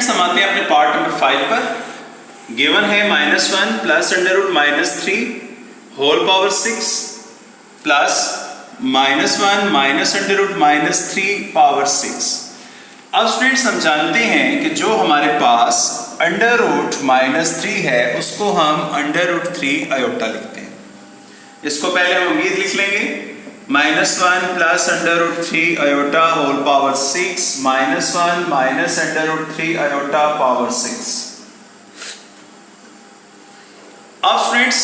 Friends हम आते हैं अपने पार्ट नंबर 5 पर। गिवन है -1 plus √-3 whole power 6 plus -1 minus √-3 power 6। अब स्टूडेंट्स हम जानते हैं कि जो हमारे पास √-3 है उसको हम √3 आयोटा लिखते हैं। इसको पहले हम उम्मीद लिख लेंगे, -1 plus √3 iota whole power 6 -1 minus √3 iota power 6। अब स्टूडेंट्स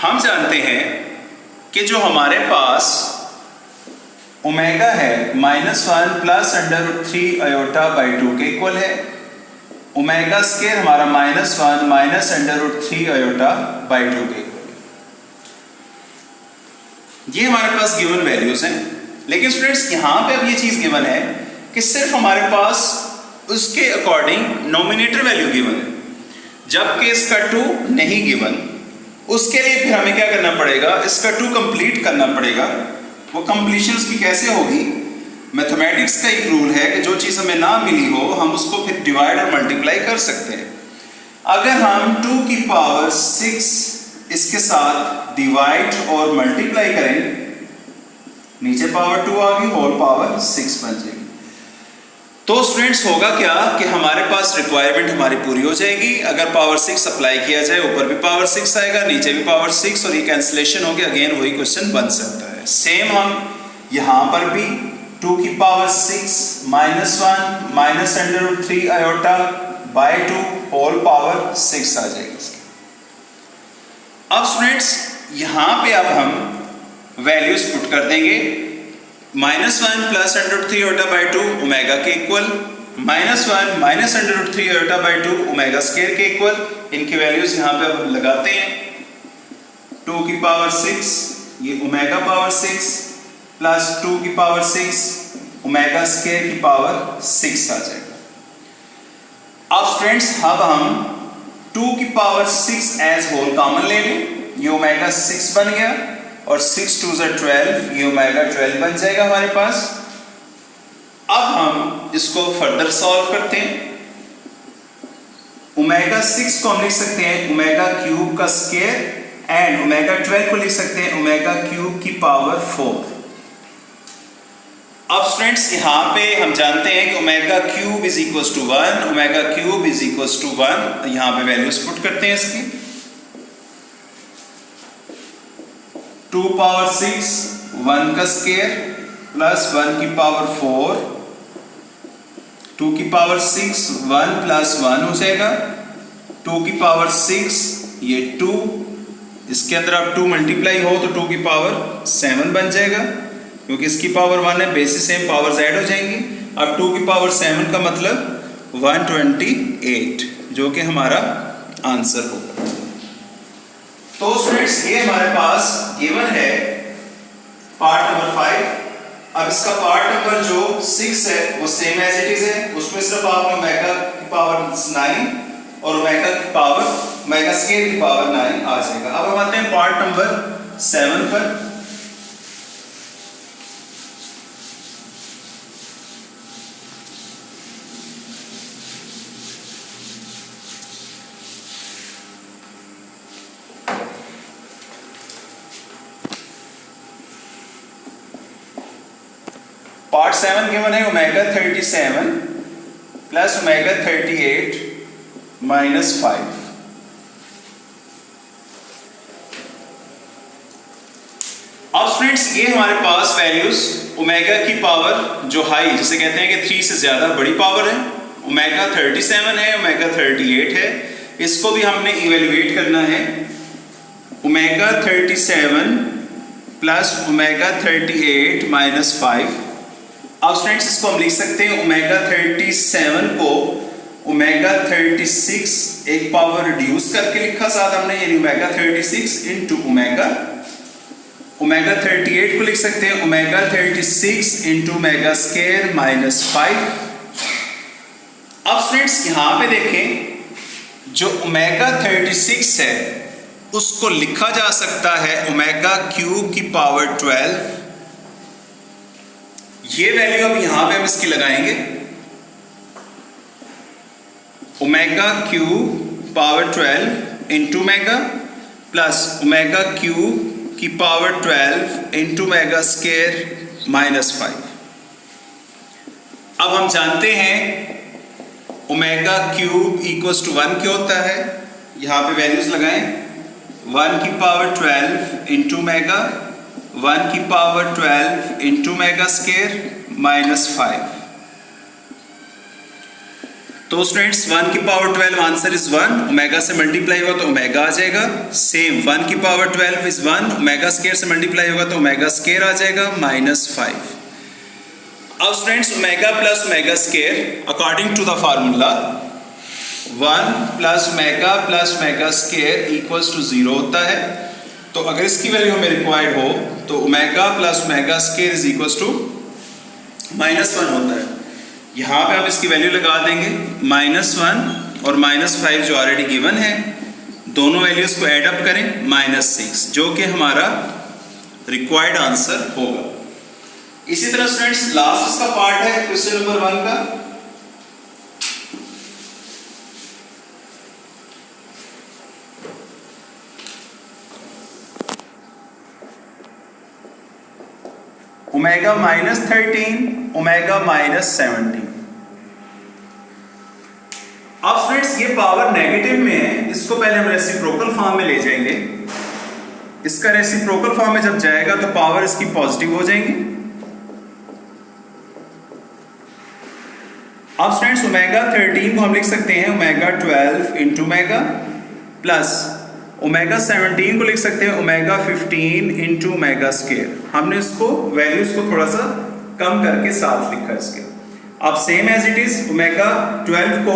हम जानते हैं कि जो हमारे पास ओमेगा है -1 प्लस √3 आयोटा बाई 2 के इक्वल है। ओमेगा स्क्वायर हमारा -1 माइनस √3 आयोटा बाई 2 के इक्वल। ये हमारे पास गिवन वैल्यूज हैं, लेकिन स्टूडेंट्स यहां पे अब ये चीज गिवन है कि सिर्फ हमारे पास उसके अकॉर्डिंग नोमिनेटर वैल्यू गिवन है, जबकि इसका 2 नहीं गिवन। उसके लिए फिर हमें क्या करना पड़ेगा, इसका 2 कंप्लीट करना पड़ेगा। वो कंप्लीशन उसकी कैसे होगी, मैथमेटिक्स का एक रूल है कि जो चीज़ हमें ना मिली हो हम उसको फिर डिवाइड और मल्टीप्लाई कर सकते हैं। अगर हम 2 की पावर 6 इसके साथ डिवाइड और मल्टीप्लाई करें, नीचे पावर 2 आ गई, होल पावर 6 बन जाएगी। तो स्टूडेंट्स होगा क्या कि हमारे पास रिक्वायरमेंट हमारी पूरी हो जाएगी। अगर पावर 6 अप्लाई किया जाए, ऊपर भी पावर 6 आएगा, नीचे भी पावर 6, और ये कैंसिलेशन हो गया, अगेन वही क्वेश्चन बन सकता है। सेम हम यहां पर भी 2 की power 6 -1 minus √3 iota by 2 whole power 6 आ जाएगी। अब स्टूडेंट्स यहां पे अब हम वैल्यूज पुट कर देंगे। -1 प्लस √3 आयोटा बाई 2 ओमेगा के equal, -1 minus √3 iota by 2 omega square के इक्वल। इनकी वैल्यूज यहां पे अब लगाते हैं। 2 की पावर 6 ये ओमेगा पावर 6 प्लस 2 की पावर 6 ओमेगा स्क्वायर की पावर 6 आ जाएगा। अब स्टूडेंट्स अब हम 2 की पावर 6 एज होल कॉमन ले लें, ये ओमेगा 6 बन गया, और 6 2 = 12, ये ओमेगा 12 बन जाएगा हमारे पास। अब हम इसको फर्दर सॉल्व करते हैं। ओमेगा 6 को हम लिख सकते हैं ओमेगा क्यूब का स्क्वायर, एंड ओमेगा 12 को लिख सकते हैं ओमेगा क्यूब की पावर 4। अब स्टूडेंट्स यहां पे हम जानते हैं कि omega cube is equal to 1, omega cube is equal to 1। यहां पे वैल्यूज पुट करते हैं इसकी। 2 पावर 6 1 का स्क्वायर प्लस 1 की पावर 4, 2 की पावर 6 1 प्लस 1 हो जाएगा, 2 की पावर 6 ये 2, इसके अंदर अब 2 मल्टीप्लाई हो तो 2 की पावर 7 बन जाएगा, क्योंकि इसकी पावर 1 है, बेसिस सेम, पावर्स ऐड हो जाएंगी। अब 2 की पावर 7 का मतलब 128, जो कि हमारा आंसर होगा। तो स्टूडेंट्स ये हमारे पास गिवन है पार्ट नंबर 5। अब इसका पार्ट नंबर जो 6 है वो सेम एज इट इज है, उसमें सिर्फ आपने ओमेगा की पावर 9 और ओमेगा की पावर ओमेगा स्क्वायर की पावर 9 आ जाएगा। अब हम आते हैं पार्ट नंबर 7 पर। पार्ट 7 गिवन है ओमेगा 37 प्लस ओमेगा 38 माइनस 5। अब स्टूडेंट्स ये हमारे पास वैल्यूज ओमेगा की पावर जो हाई, जिसे कहते हैं कि 3 से ज्यादा बड़ी पावर है, ओमेगा 37 है, ओमेगा 38 है, इसको भी हमने इवेल्युएट करना है। Omega 37 plus omega 38 minus 5। अब स्टूडेंट्स इसको हम लिख सकते हैं ओमेगा 37 को ओमेगा 36 एक पावर रिड्यूस करके लिखा साथ हमने, यानी ओमेगा 36 इंटू ओमेगा 38 को लिख सकते हैं omega 36 into omega square minus 5। अब स्टूडेंट्स यहां पे देखें, जो ओमेगा 36 है उसको लिखा जा सकता है ओमेगा क्यूब की पावर 12। ये वैल्यू अब यहां पे हम इसकी लगाएंगे। Omega cube power 12 into omega plus omega cube की पावर 12 इंटू ओमेगा स्केयर -5। अब हम जानते हैं ओमेगा क्यूब इक्वल्स टू 1 क्या होता है, यहाँ पे वैल्यूज लगाएं। 1 की पावर 12 इंटू ओमेगा, 1 की पावर 12 इंटू ओमेगा स्केयर -5। तो स्टूडेंट्स 1 की पावर 12 आंसर इज 1, ओमेगा से मल्टीप्लाई होगा तो ओमेगा आ जाएगा। सेम 1 की पावर 12 इज 1, ओमेगा स्केयर से मल्टीप्लाई होगा तो ओमेगा स्केयर आ जाएगा -5। अब students omega plus omega square according to the formula 1 plus omega square equals to 0 होता है। तो अगर इसकी वैल्यू हमें रिक्वायर्ड हो तो omega plus omega square is equals to -1 होता है। यहाँ पे आप इसकी वैल्यू लगा देंगे -1 और -5 जो ऑलरेडी गिवन है, दोनों वैल्यूज को ऐड अप करें -6, जो कि हमारा रिक्वायर्ड आंसर होगा। इसी तरह स्टूडेंट्स लास्ट इसका पार्ट है क्वेश्चन नंबर 1 का। Omega -13 omega -17। अब स्टूडेंट्स ये पावर नेगेटिव में है, इसको पहले हम रेसिप्रोकल फॉर्म में ले जाएंगे। इसका रेसिप्रोकल फॉर्म में जब जाएगा तो पावर इसकी पॉजिटिव हो जाएंगी। अब स्टूडेंट्स ओमेगा 13 को हम लिख सकते हैं omega 12 into omega plus omega 17 को लिख सकते हैं ओमेगा 15 इंटू ओमेगा स्केयर। हमने इसको वैल्यूज को थोड़ा सा कम करके साथ लिखा इसके। अब same as it is omega 12 को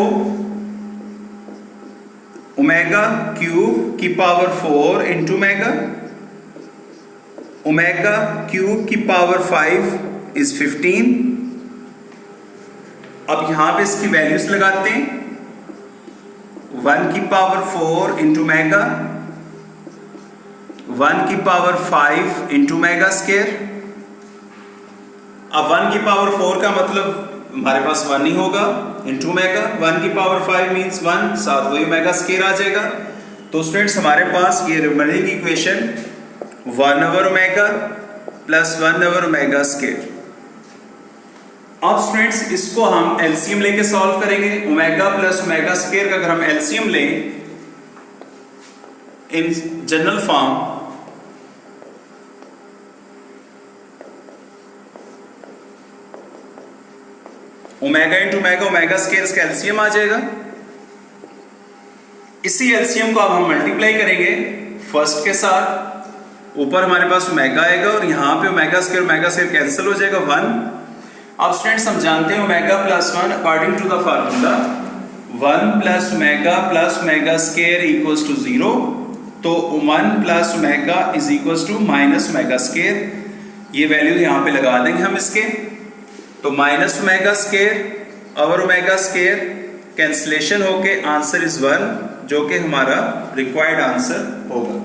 ओमेगा क्यूब की power 4 into omega, omega cube की पावर 5 इज 15। अब यहां पे इसकी वैल्यूज लगाते हैं। 1 की पावर 4 इंटू ओमेगा, 1 की पावर 5 इंटू ओमेगा स्केयर। अब 1 की पावर 4 का मतलब हमारे पास 1 ही होगा इंटू ओमेगा, 1 की पावर 5 मीन्स 1, साथ वही ओमेगा स्केयर आ जाएगा। तो स्टूडेंट्स हमारे पास ये रिमेनिंग इक्वेशन 1/ओमेगा प्लस 1/ओमेगा स्केयर। अब स्टूडेंट्स इसको हम एलसीएम लेके सॉल्व करेंगे। ओमेगा प्लस ओमेगा स्केयर का अगर हम एलसीएम लें in general form, omega into omega, omega square इसका एलसीएम आ जाएगा। इसी एलसीएम को अब हम मल्टीप्लाई करेंगे फर्स्ट के साथ। ऊपर हमारे पास ओमेगा आएगा और यहाँ पे ओमेगा स्केयर कैंसिल हो जाएगा 1। अब स्टूडेंट्स हम जानते हैं omega plus 1 according to the formula 1 plus omega square equals to 0। तो 1 plus omega is equals to minus omega square. ये वैल्यू यहाँ पे लगा देंगे हम इसके। तो माइनस ओमेगा स्केयर और ओमेगा स्केयर कैंसिलेशन होके आंसर इज 1, जो कि हमारा रिक्वायर्ड आंसर होगा।